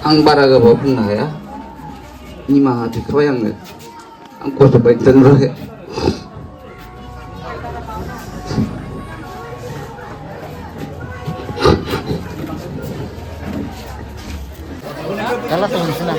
आं बारा गोबाव बुंनो हाया निमाहा बिखाबाय आंनो आं खस्थ' बायदों Kalah tuh di sana.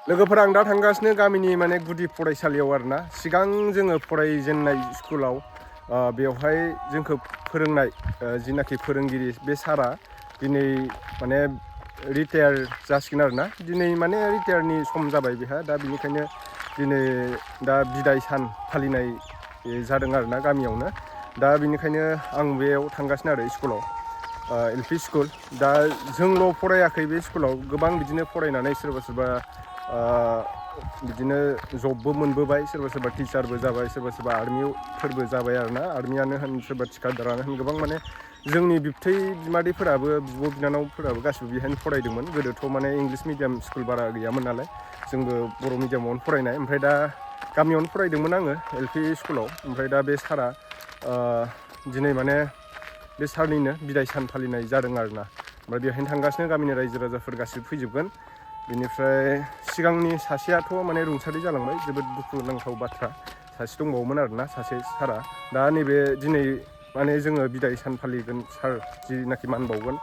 लोगोफोरा आं दा थांगासिनो गामिनि माने गुदि फरायसालियाव आरोना सिगां जोङो फरायजेननाय स्कुलाव बेवहाय जोंखौ फोरोंनाय जिनाखि फोरोंगिरि बे सारा दिनै माने रिटायार जासिगोन आरोना दिनै माने रिटायारनि सम जाबाय बेहा दा बिनिखायनो दिनै दा बिदाय सान फालिनाय जादों आरोना गामियावनो दा बिनिखायनो आं बेयाव थांगासिनो आरो स्कुलाव एलपि स्कुल दा जोंल' फरायाखै बे स्कुलाव गोबां बिदिनो फरायनानै सोरबा सोरबा बिदिनो जबबो मोनबोबाय सोरबा सोरबा टिचारबो जाबाय सोरबा सोरबा आर्मिफोरबो जाबाय आरोना आर्मियानो होन सोरबा थिकादारानो होन गोबां माने जोंनि बिबथै बिमादैफोराबो बिब' बिनानावफोराबो गासिबो बेहायनो फरायदोंमोन गोदोथ' माने इंलिस मिडियाम स्कुल बारा गैयामोन नालाय जोंबो बर' मिडियामावनो फरायनाय ओमफ्राय दा गामियावनो फरायदोंमोन आङो एलपि स्कुलाव ओमफ्राय दा बे सारा दिनै माने बे सारनिनो बिदाय सान फालिनाय जादों आरोना ओमफ्राय बेहायनो थांगासिनो गामिनि रायजो राजाफोर गासिबो फैजोबगोन बेनिफ्राय सिगांनि सासेयाथ' माने रुंसारि जालांबाय जोबोद दुखुनांथाव बाथ्रा सासे दंबावोमोन आरोना सासे सारा दा नैबे दिनै माने जोङो बिदाय सान फालिगोन सार जिनाखि मान बावगोन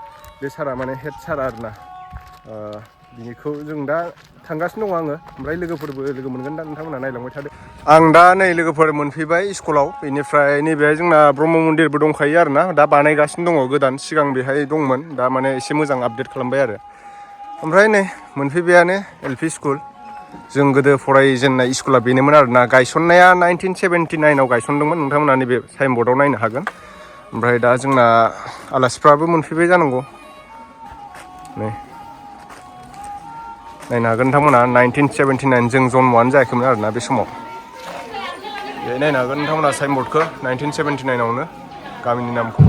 बे सारा माने हेड सार आरोना बिनिखौ जों दा थांगासिनो दङ आङो ओमफ्राय लोगोफोरबो लोगो मोनगोन दा नोंथांमोनहा नायलांबाय थादो आं दा नै लोगोफोर मोनफैबाय स्कुलाव बेनिफ्राय नैबे जोंना ब्रह्म मन्दिरबो दंखायो आरोना दा बानायगासिनो दङ गोदान सिगां बेहाय दंमोन दा माने एसे मोजां आपडेट खालामबाय आरो ओमफ्राय नै मोनफैबायानो एलपि स्कुल जों गोदो फरायजेननाय स्कुला बेनोमोन आरोना गायसननाया 1979 आव गायसनदोंमोन नोंथांमोना नैबे साइन बर्डआव नायनो हागोन ओमफ्राय दा जोंना आलासिफ्राबो मोनफैबाय जानांगौ नै नायनो हागोन नोंथांमोना 1979 जों जन्मआनो जायाखैमोन आरोना बे समाव बेहाय नायनो हागोन नोंथांमोना साइन बर्डखौ 1979 आवनो गामिनि नामखौ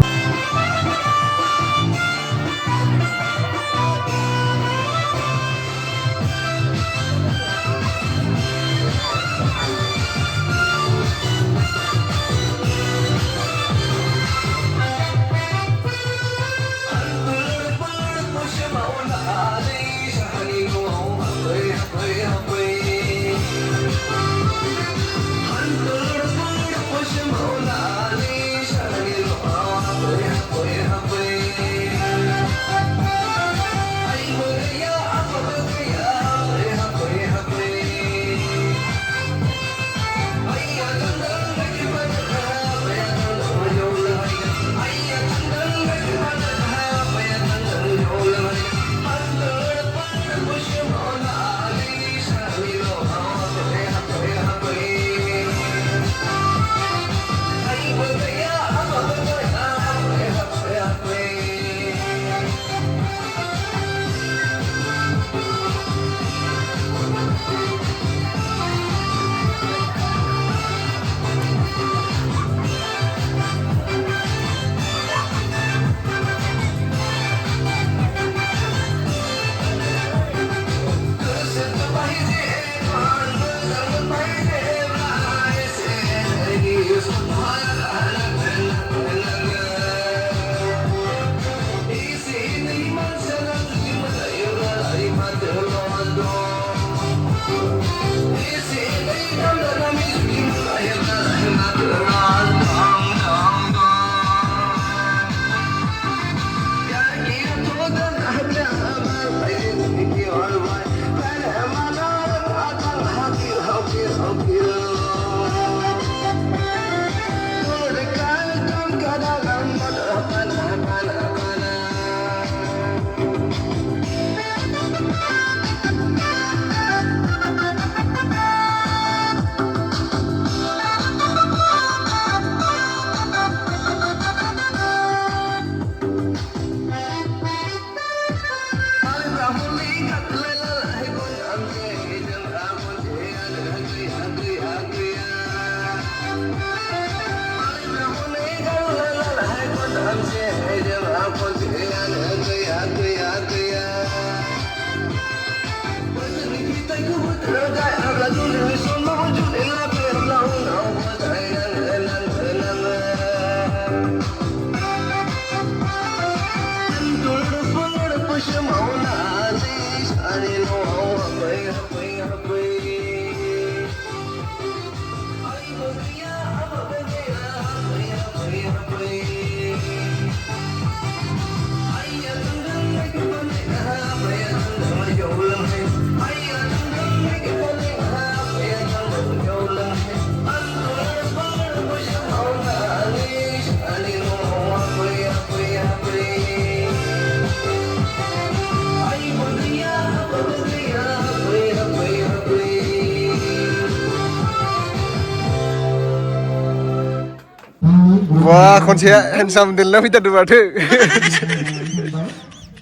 Wah, konseya handsome dulu kita dua tuh.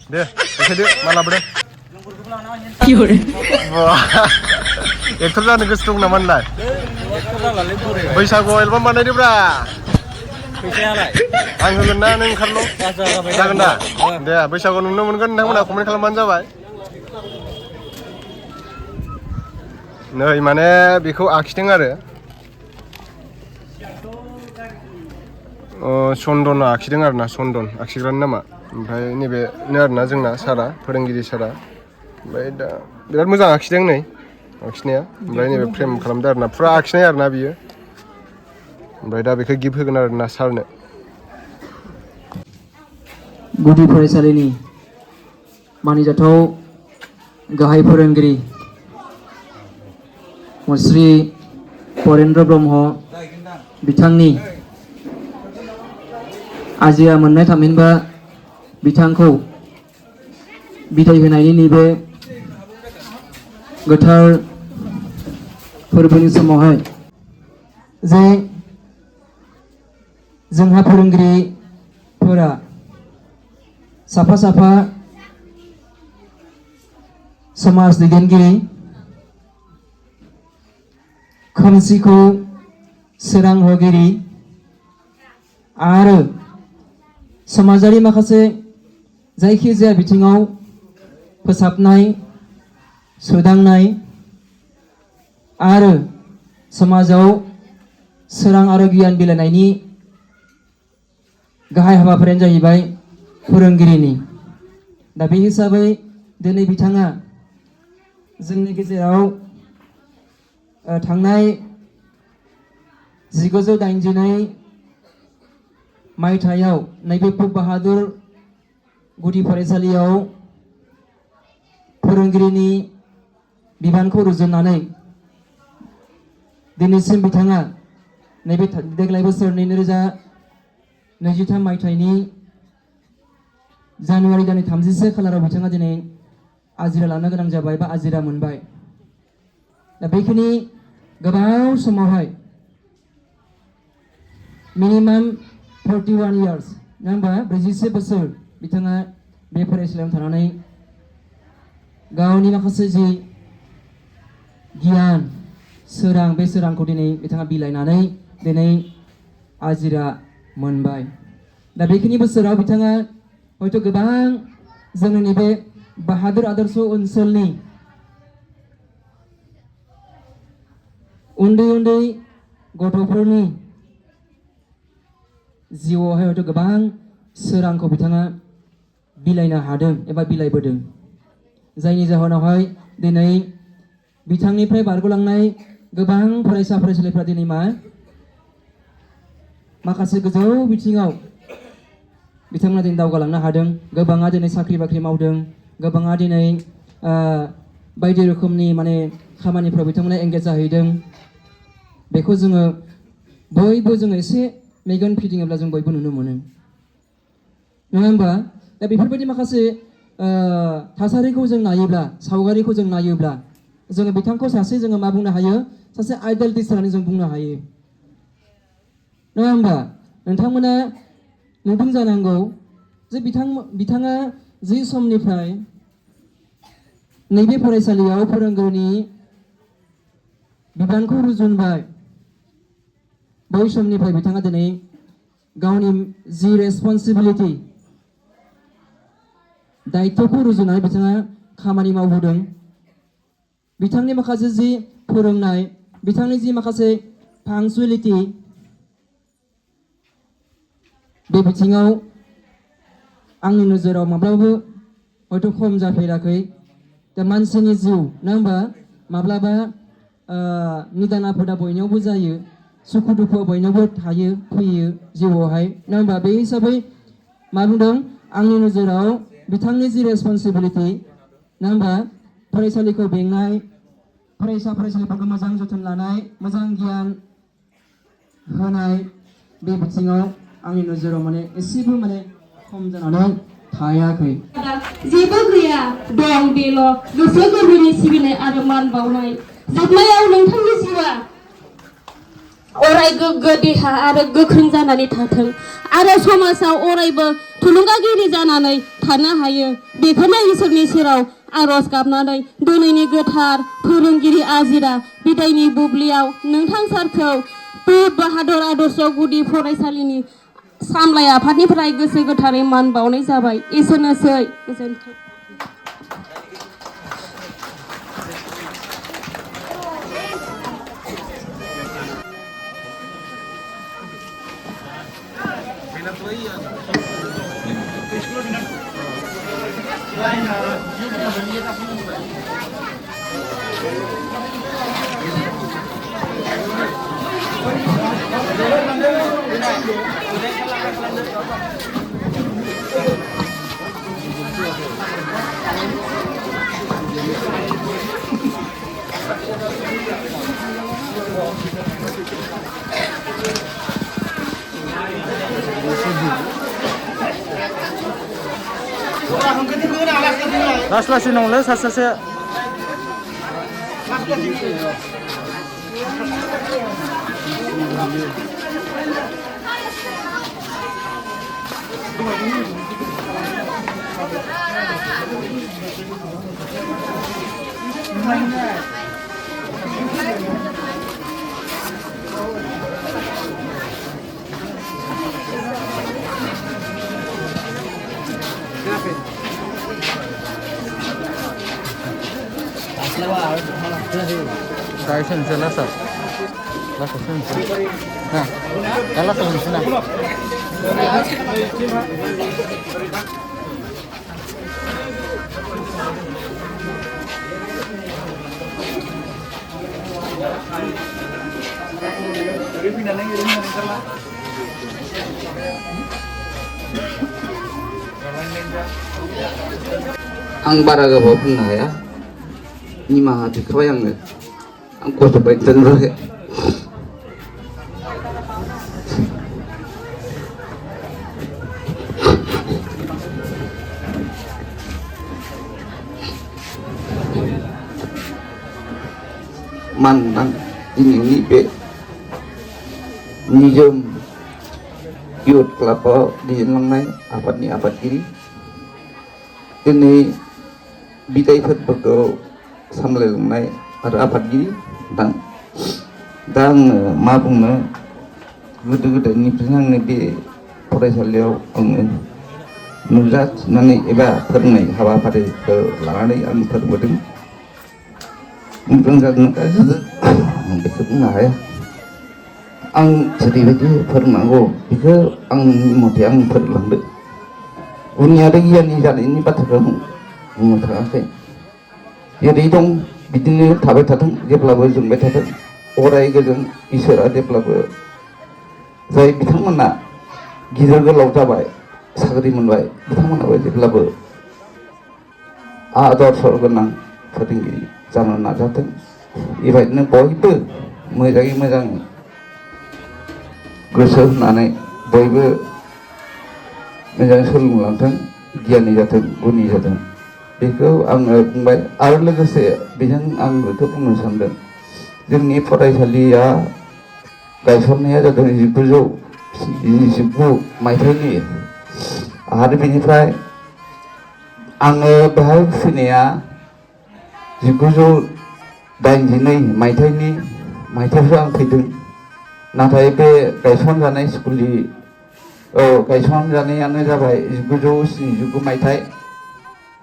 Deh, bisa deh, malah ber. Wah, ekor lah nih gestung naman lah. बैसागु एलबाम बानायदो ब्रा आं होगोन ना नों ओंखारल' जागोन दा दे बैसागु नुनो मोनगोन नोंथांमोनहा कमेन्ट खालामबानो जाबाय नै माने बेखौ आखिदों आरो चन्दन आखिदों आरोना चन्दन आखिग्रानि नामा ओमफ्राय नैबेनो आरोना जोंना सारा फोरोंगिरि सारा ओमफ्राय दा बिराद मोजां आखिदों नै आखिनाया ओमफ्राय नैबे फ्रेम खालामदों आरोना फुरा आखिनाय आरोना बियो ओमफ्राय दा बेखौ गिफ्ट होगोन आरोना सारनो गुदि फरायसालिनि मानिजाथाव गाहाय फोरोंगिरि श्री परेन्द्र ब्रह्म बिथांनि आजिरा मोननाय थामहिनबा बिथांखौ बिदाय होनायनि नैबे गोथार फोरबोनि समावहाय जे जोंहा फोरोंगिरिफोरा साफा साफा समाज दैदेनगिरि खोमसिखौ सोरां होगिरि आरो समाजारि माखासे जायखिजाया बिथिङाव फोसाबनाय सोदांनाय आरो समाजाव सोरां आरो गियान बिलाइनायनि गाहाय हाबाफारियानो जाहैबाय फोरोंगिरिनि दा बे हिसाबै दिनै बिथाङा जोंनि गेजेराव थांनाय 1982 मायथाइयाव नैबे पुब बाहादुर गुदि फरायसालियाव फोरोंगिरिनि बिबानखौ रुजुननानै दिनैसिम बिथाङा नैबे देग्लाय बोसोरनि 2023 मायथाइनि जानुवारि दाननि 31 खालाराव बिथाङा दिनै आजिरा लानो गोनां जाबाय बा आजिरा मोनबाय दा बेखिनि गोबाव समावहाय मिनिमाम 41 years नङा होमबा 41 बोसोर बिथाङा बे फरायसालियाव थानानै गावनि माखासे जि गियान सोरां बे सोरांखौ दिनै बिथाङा बिलाइनानै दिनै आजिरा मोनबाय दा बेखिनि बोसोराव बिथाङा हयथ' गोबां जोंनि नैबे बाहादुर आदर्श ओनसोलनि उन्दै उन्दै गथ'फोरनि जिउआवहाय हयथ' गोबां सोरांखौ बिथाङा बिलाइनो हादों एबा बिलाइबोदों जायनि जाहोनावहाय दिनै बिथांनिफ्राय बारग'लांनाय गोबां फरायसा फरायसुलिफ्रा दिनै माखासे गोजौ बिथिङाव बिथांमोना दिनै दावगालांनो हादों गोबाङा दिनै साख्रि बाख्रि मावदों गोबाङा दिनै बायदि रोखोमनि माने खामानिफ्राव बिथांमोना एंगेज जाहैदों बेखौ जोङो बयबो जोङो एसे मेगन फिदिङोब्ला जों बयबो नुनो मोनो नङा होमबा दा बेफोरबायदि माखासे थासारिखौ जों नायोब्ला सावगारिखौ जों नायोब्ला जोङो बिथांखौ सासे जोङो मा बुंनो हायो सासे आइडल टिचार होननानै जों बुंनो हायो नङा होमबा नोंथांमोना नुदों जानांगौ जे बिथाङा जि समनिफ्राय नैबे फरायसालियाव फोरोंगिरिनि बिबानखौ रुजुनबाय बै समनिफ्राय बिथाङा दिनै गावनि जि रेसपन्सिबिलिटि दायित्वखौ रुजुनानै बिथाङा खामानि मावबोदों बिथांनि माखासे जि फोरोंनाय बिथांनि जि माखासे पांक्चुएलिटि बे बिथिङाव आंनि नोजोराव माब्लाबाबो हयथ' खम जाफेराखै दा मानसिनि जिउ नङा होमबा माब्लाबा निदान आफोदा बयनियावबो जायो सुखु दुखुआ बयनावबो थायो फैयो जिउआवहाय नङा होमबा बे हिसाबै मा बुंदों आंनि नोजोराव बिथांनि जि रेसपन्सिबिलिटि नङा होमबा फरायसालिखौ बेंनाय फरायसालिफोरखौ मोजां जोथोन लानाय मोजां गियान होनाय बे बिथिङाव आंनि नोजोराव माने एसेबो माने खम जानानै थायाखै जेबो गैया दं बेल' गोसो गोरबोनि सिबिनाय आरो मान बावनाय जोबनायाव नोंथांनि जिउआ अराय गोग्गो देहा आरो गोख्रों जानानै थाथों आरो समाजाव अरायबो थुलुंगागिरि जानानै थानो हायो बेखौनो इसोरनि सेराव आरज गाबनानै दिनैनि गोथार फोरोंगिरि आजिरा बिदायनि बुब्लियाव नोंथां सारखौ पीर बाहादुर आदर्श गुदि फरायसालिनि सामलाय आफादनिफ्राय गोसो गोथारै मान बावनाय जाबाय एसेनोसै गोजोन्थों लासै नंलै सासे saya sense langsung nah kalau langsung nah आं बारा गोबाव बुंनो हाया निमाहा बिखाबाय आङो आं खस्थ' बायदि दोनबाय मानोना दिनैनि बे निजोम इयुथ क्लाबाव दैदेनलांनाय आफादनि आफादगिरि दिनै बिदाय फोरबोखौ सामलायलांनाय आरो आफादगिरि दा आङो मा बुंनो गोदो गोदायनिफ्रायनो आंनो बे फरायसालियाव आङो नुजाथिनानै एबा फोरोंनाय हाबाफारिखौ लानानै आं फोरोंबोदों रोंजादों गासैबो आं बेखौ बुंनो हाया आं जेरैबायदि फोरोंनांगौ बेखौ आंनि मथे आं फोरोंलांदों उनि आरो गियानि जानायनि बाथ्राखौ बुंनो थाङाखै जेरै दं बिदिनो थाबाय थाथों जेब्लाबो जोंबाय थाथों अराय गोजोन इसोरा जेब्लाबो जाय बिथांमोना गिदिर गोलाव जाबाय साख्रि मोनबाय बिथांमोनाबो जेब्लाबो आदर्श गोनां फोरोंगिरि जानो नाजाथों बेबायदिनो बयबो मोजाङै मोजां गोसो होनानै बयबो मोजां सोलोंलांथों गियानि जाथों गुनि जाथों बेखौ आङो बुंबाय आरो लोगोसे बेजों आं बेखौ बुंनो सानदों जोंनि फरायसालिया गायसननाया जादों 1979 मायथाइनि आरो बेनिफ्राय आङो बेहाय फैनाया 1982 मायथाइयावसो आं फैदों नाथाय बे गायसनजानाय स्कुलनि गायसनजानायानो जाबाय 1979 मायथाइ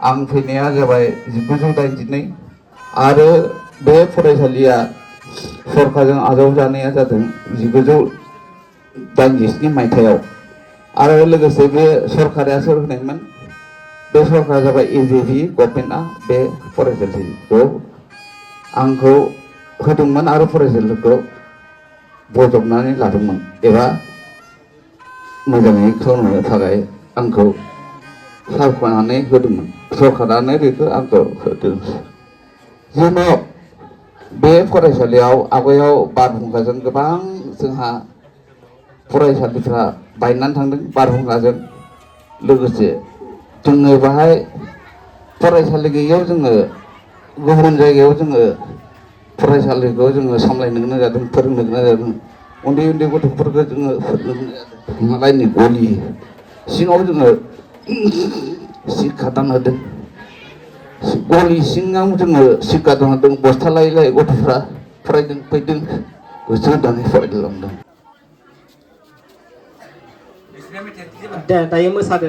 आं फैनाया जाबाय 1982 आरो बे फरायसालिया सरकारजों आजावजानाया जादों 1987 मायथाइयाव आरो लोगोसे बे सरकारा सोर होनायमोन बे सरकारा जाबाय इउपिपि गभर्नमेन्टआ बे फरायसालिखौ आंखौ होदोंमोन आरो फरायसालिखौ बजबनानै लादोंमोन एबा मोजाङै खालामनो थाखाय आंखौ सायख'नानै होदोंमोन सरकारानो बेखौ आंखौ होदों जोंनाव बे फरायसालियाव आवगायाव बारहुंखाजों गोबां जोंहा फरायसालिफ्रा बायनानै थांदों बारहुंखाजों लोगोसे जोङो बाहाय फरायसालि गैयैयाव जोङो गुबुन जायगायाव जोङो फरायसालिखौ जोङो सामलायनो गोनां जादों फोरोंनो गोनां जादों उन्दै उन्दै गथ'फोरखौ जोङो फोरोंनो गोनां जादों मालायनि गलि सिङाव जोङो शिक्षा दान होदों गलि सिङाव जोङो शिक्षा दान होदों बस्था लायै लायै गथ'फ्रा फरायदों फैदों गोसो होनानै फरायलांदों दायो मोसादो